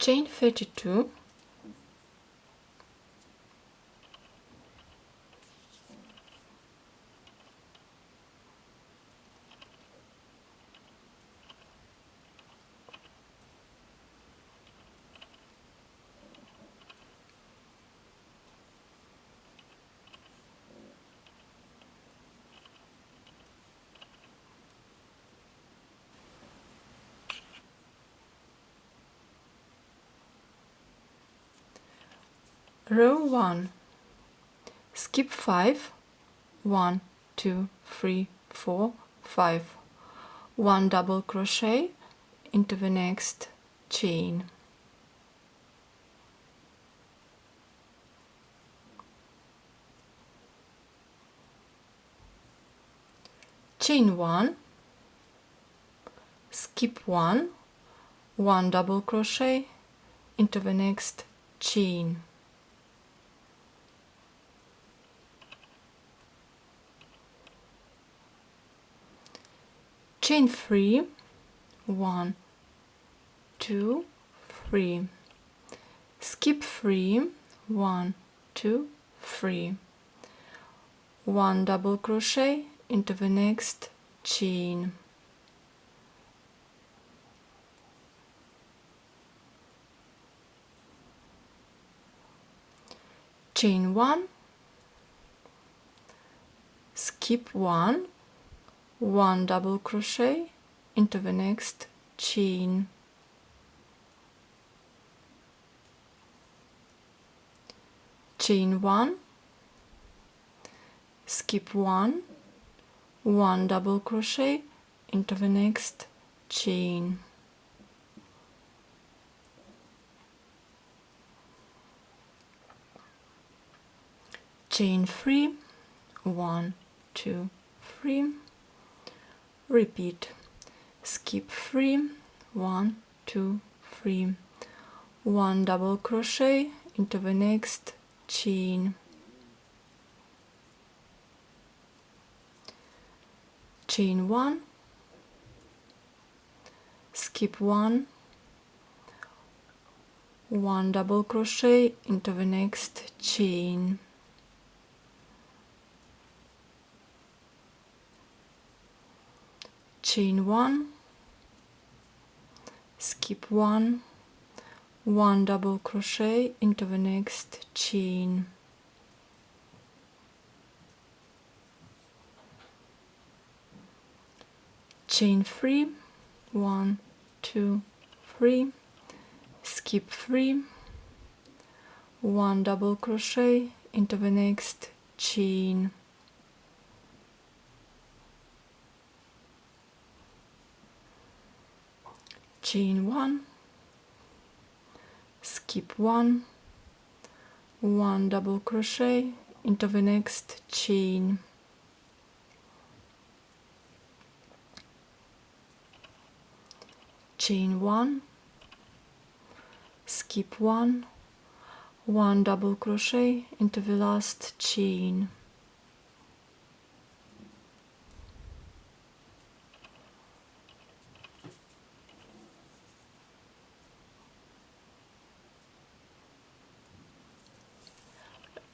chain 32, row 1, skip 5, 1, 2, 3, 4, 5, 1 double crochet into the next chain, chain 1, skip 1, 1 double crochet into the next chain, chain 3, 1, 2, 3, skip 3, 1, 2, 3, 1 double crochet into the next chain, chain 1, skip 1, 1 double crochet into the next chain, chain 1, skip 1, 1 double crochet into the next chain, chain 3, 1, 2, 3, repeat, skip 3, 1, 2, 3, 1 double crochet into the next chain, chain 1, skip 1, 1 double crochet into the next chain, chain 1, skip 1, 1 double crochet into the next chain, chain 3, 1, 2, 3, skip 3, 1 double crochet into the next chain, chain 1, skip 1, 1 double crochet into the next chain, chain 1, skip 1, 1 double crochet into the last chain,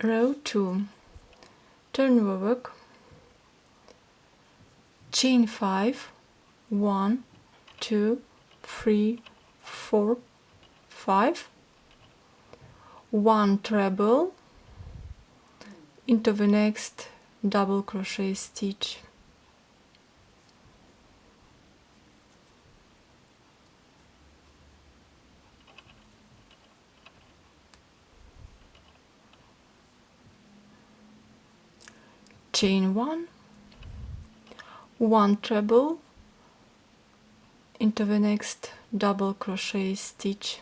row 2, turn the work, chain 5, 1, 2, 3, 4, 5, 1 treble into the next double crochet stitch, chain 1, 1 treble into the next double crochet stitch,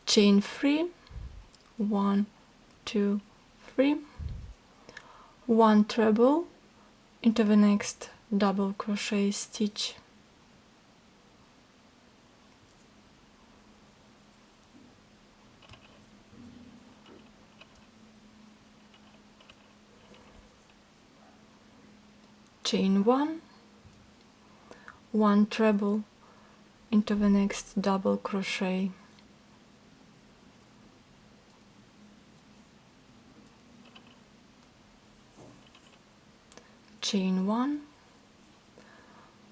chain 3, 1, 2, 3, 1 treble into the next double crochet stitch, chain 1, 1 treble into the next double crochet, chain 1,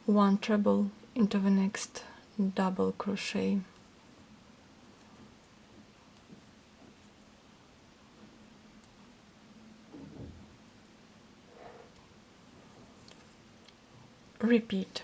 1 treble into the next double crochet, repeat.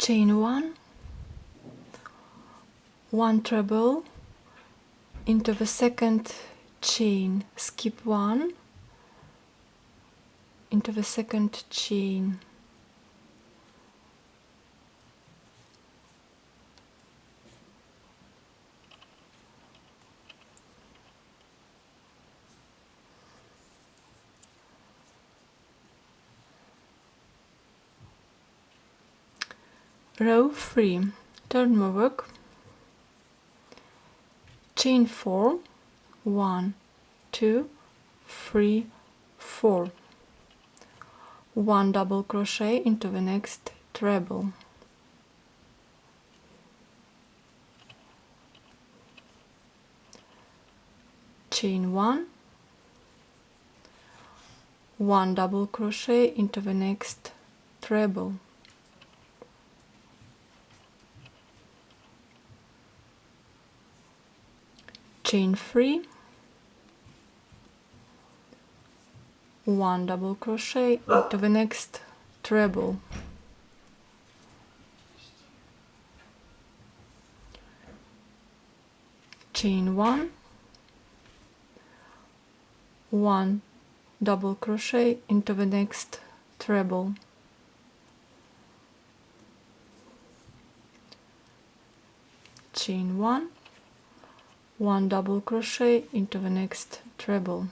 Chain 1, 1 treble into the second chain, skip 1 into the second chain, row 3, turn my work, chain 4, 1, 2, 3, 4, 1 double crochet into the next treble, chain 1, 1 double crochet into the next treble, chain 3, 1 double crochet into the next treble, chain 1, 1 double crochet into the next treble, chain 1, 1 double crochet into the next treble,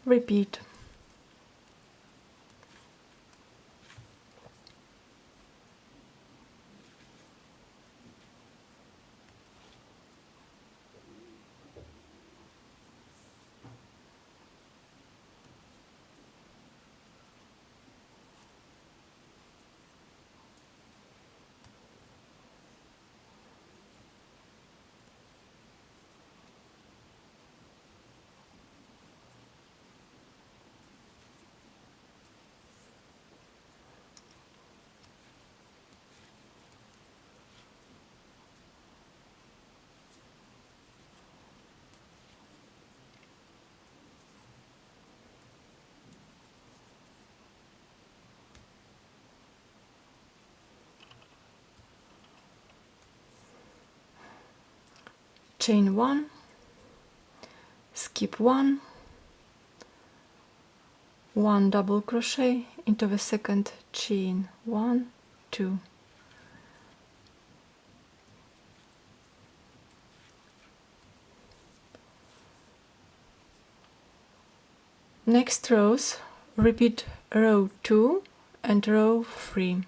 repeat. Chain 1, skip 1, 1 double crochet into the second chain, 1, 2, next rows repeat row 2 and row 3,